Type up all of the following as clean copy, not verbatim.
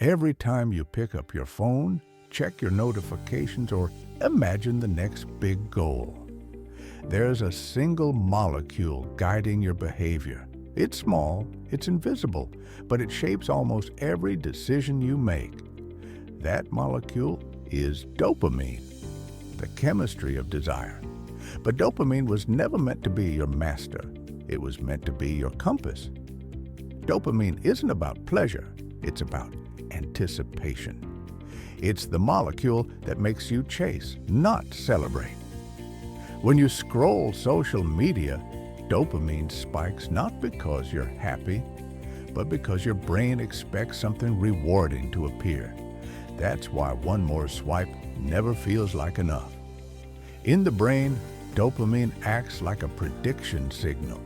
Every time you pick up your phone, check your notifications, or imagine the next big goal, there's a single molecule guiding your behavior. It's small, it's invisible, but it shapes almost every decision you make. That molecule is dopamine, the chemistry of desire. But dopamine was never meant to be your master. It was meant to be your compass. Dopamine isn't about pleasure, it's about anticipation. It's the molecule that makes you chase, not celebrate. When you scroll social media, dopamine spikes not because you're happy, but because your brain expects something rewarding to appear. That's why one more swipe never feels like enough. In the brain, dopamine acts like a prediction signal.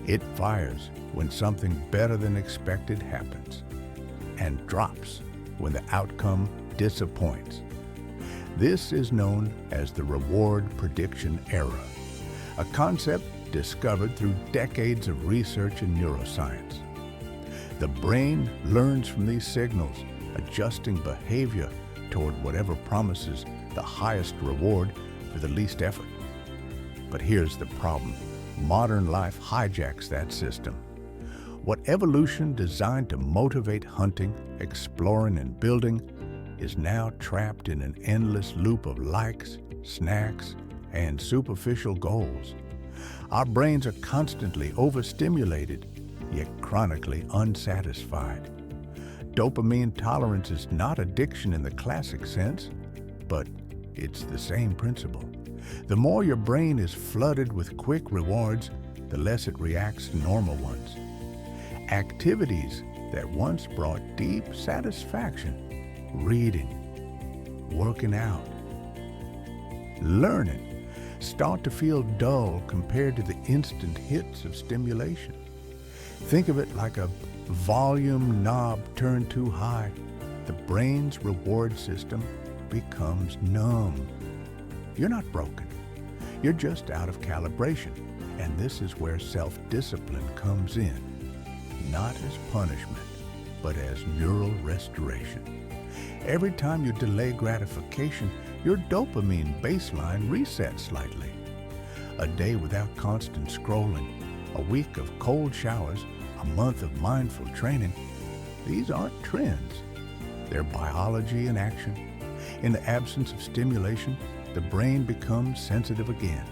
It fires when something better than expected happens and drops when the outcome disappoints. This is known as the reward prediction error, a concept discovered through decades of research in neuroscience. The brain learns from these signals, adjusting behavior toward whatever promises the highest reward for the least effort. But here's the problem. Modern life hijacks that system. What evolution designed to motivate hunting, exploring, and building is now trapped in an endless loop of likes, snacks, and superficial goals. Our brains are constantly overstimulated, yet chronically unsatisfied. Dopamine tolerance is not addiction in the classic sense, but it's the same principle. The more your brain is flooded with quick rewards, the less it reacts to normal ones. Activities that once brought deep satisfaction, reading, working out, learning, start to feel dull compared to the instant hits of stimulation. Think of it like a volume knob turned too high. The brain's reward system becomes numb. You're not broken. You're just out of calibration. And this is where self-discipline comes in. Not as punishment, but as neural restoration. Every time you delay gratification, your dopamine baseline resets slightly. A day without constant scrolling, a week of cold showers, a month of mindful training, these aren't trends. They're biology in action. In the absence of stimulation, the brain becomes sensitive again.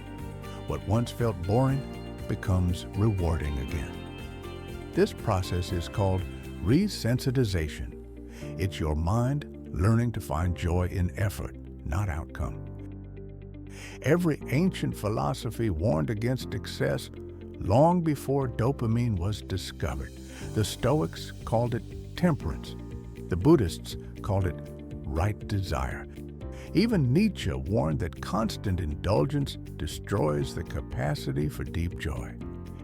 What once felt boring becomes rewarding again. This process is called resensitization. It's your mind learning to find joy in effort, not outcome. Every ancient philosophy warned against excess long before dopamine was discovered. The Stoics called it temperance. The Buddhists called it right desire. Even Nietzsche warned that constant indulgence destroys the capacity for deep joy.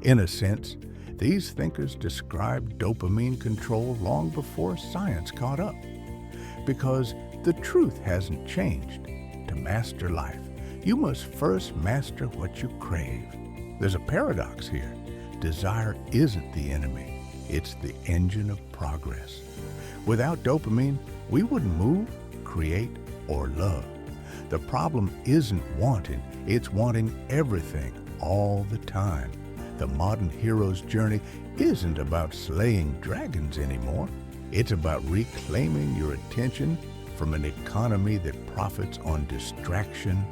In a sense, these thinkers described dopamine control long before science caught up. Because the truth hasn't changed. To master life, you must first master what you crave. There's a paradox here. Desire isn't the enemy. It's the engine of progress. Without dopamine, we wouldn't move, create, or love. The problem isn't wanting, it's wanting everything all the time. The modern hero's journey isn't about slaying dragons anymore. It's about reclaiming your attention from an economy that profits on distraction.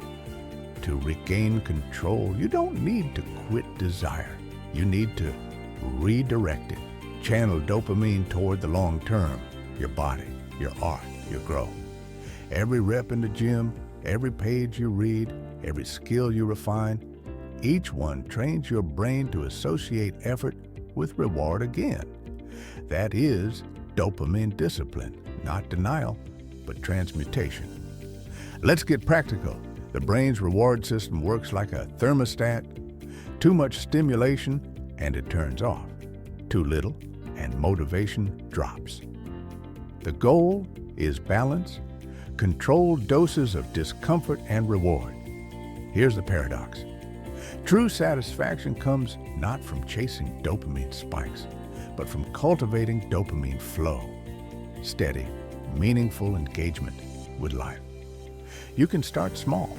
To regain control, you don't need to quit desire. You need to redirect it. Channel dopamine toward the long term, your body, your art, your growth. Every rep in the gym, every page you read, every skill you refine, each one trains your brain to associate effort with reward again. That is dopamine discipline, not denial, but transmutation. Let's get practical. The brain's reward system works like a thermostat. Too much stimulation, and it turns off. Too little, and motivation drops. The goal is balance, controlled doses of discomfort and reward. Here's the paradox. True satisfaction comes not from chasing dopamine spikes, but from cultivating dopamine flow. Steady, meaningful engagement with life. You can start small.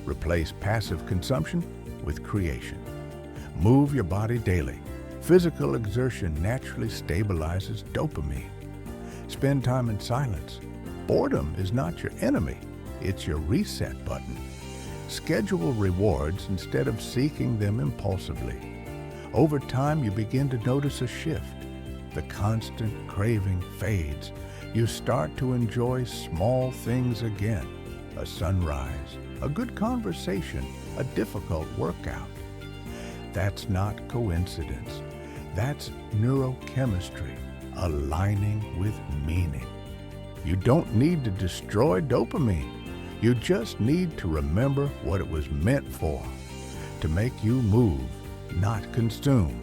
Replace passive consumption with creation. Move your body daily. Physical exertion naturally stabilizes dopamine. Spend time in silence. Boredom is not your enemy, it's your reset button. Schedule rewards instead of seeking them impulsively. Over time, you begin to notice a shift. The constant craving fades. You start to enjoy small things again. A sunrise, a good conversation, a difficult workout. That's not coincidence. That's neurochemistry aligning with meaning. You don't need to destroy dopamine. You just need to remember what it was meant for, to make you move, not consume.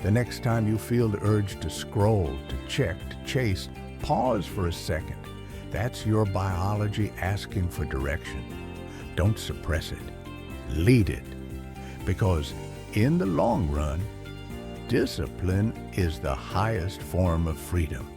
The next time you feel the urge to scroll, to check, to chase, pause for a second. That's your biology asking for direction. Don't suppress it. Lead it. Because in the long run, discipline is the highest form of freedom.